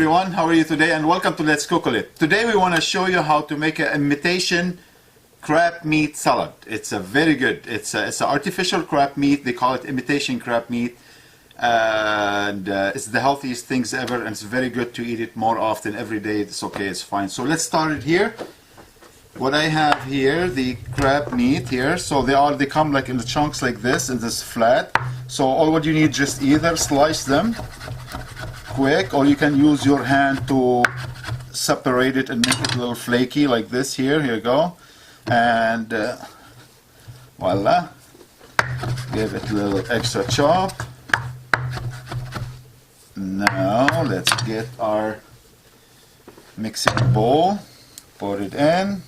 everyone, how are you today, and welcome to Letscookolet. Today we want to show you how to make an imitation crab meat salad. It's a very good, it's an artificial crab meat. They call it imitation crab meat, and it's the healthiest things ever, and it's very good to eat it more often every day. It's okay, it's fine. So let's start it here. What I have here, the crab meat here, so they come like in the chunks like this, and this flat. So all what you need, just either slice them quick, or you can use your hand to separate it and make it a little flaky like this. Here you go, and voila, give it a little extra chop. Now let's get our mixing bowl, put it in,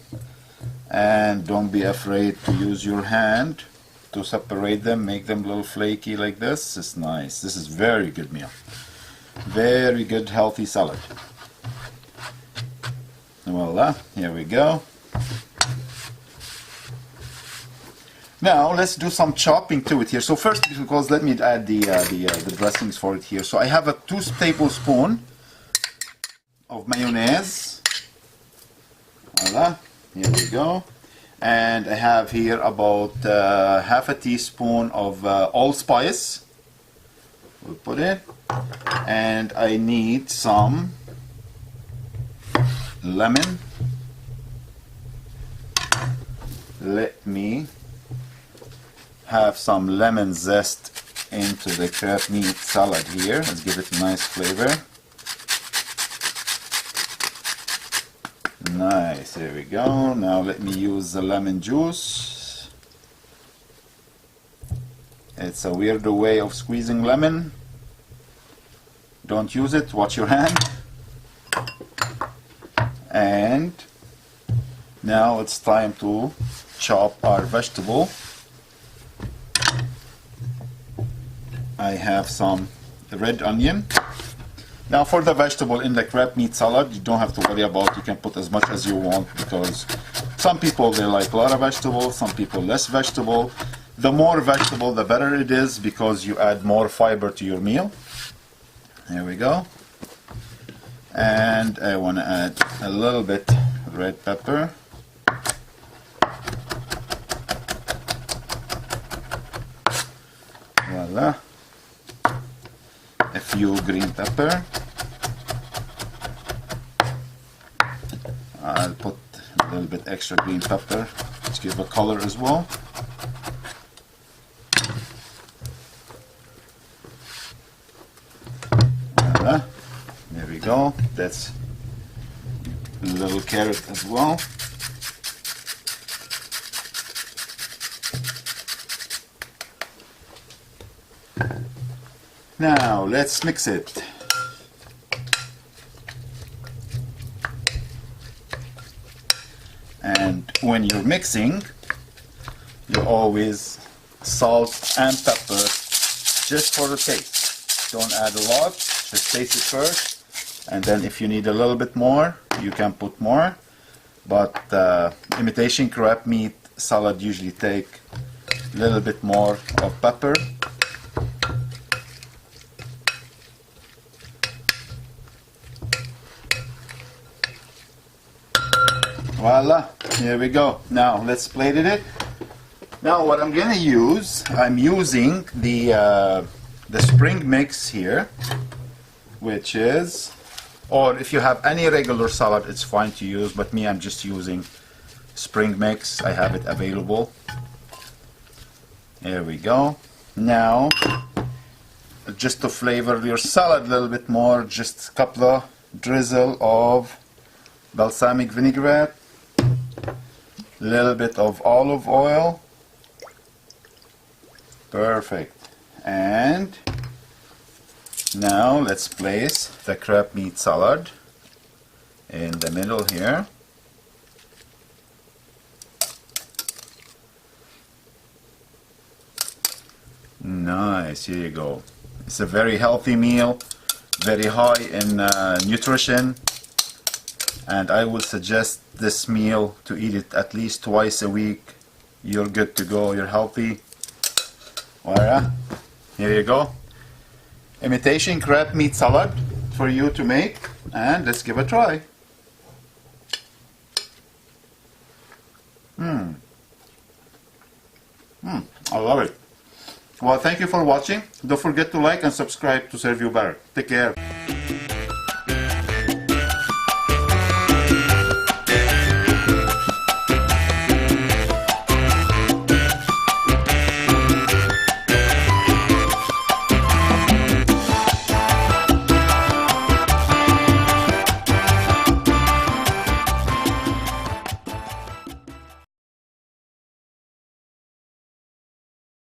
and don't be afraid to use your hand to separate them, make them a little flaky like this. It's nice. This is very good meal. Very good healthy salad. Voila, here we go. Now let's do some chopping to it here. So first, because let me add the dressings for it here. So I have a 2 tablespoons of mayonnaise. Voila, here we go. And I have here about half a teaspoon of allspice. We'll put it. And I need some lemon. Let me have some lemon zest into the crab meat salad here. Let's give it a nice flavor. Nice, here we go. Now let me use the lemon juice. It's a weird way of squeezing lemon. Don't use it, watch your hand. And now it's time to chop our vegetable. I have some red onion. Now for the vegetable in the crab meat salad, you don't have to worry about, you can put as much as you want, because some people they like a lot of vegetable, some people less vegetable. The more vegetable the better it is, because you add more fiber to your meal. Here we go. And I want to add a little bit red pepper. Voila. A few green pepper. I'll put a little bit extra green pepper to give a color as well. Voila. There we go. That's a little carrot as well. Now let's mix it. And when you're mixing, you always salt and pepper just for the taste. Don't add a lot, just taste it first, and then if you need a little bit more, you can put more. But imitation crab meat salad usually take a little bit more of pepper. Voila, here we go. Now let's plate it. Now what I'm gonna use, I'm using the spring mix here, which is, or if you have any regular salad, it's fine to use, but me, I'm just using spring mix. I have it available. Here we go. Now, just to flavor your salad a little bit more, just a couple of drizzle of balsamic vinaigrette, a little bit of olive oil. Perfect. And now let's place the crab meat salad in the middle here. Nice, here you go. It's a very healthy meal, very high in nutrition, and I would suggest this meal to eat it at least twice a week. You're good to go, you're healthy. Voila, here you go. Imitation crab meat salad for you to make, And let's give it a try. I love it. Well, thank you for watching. Don't forget to like and subscribe to serve you better. Take care.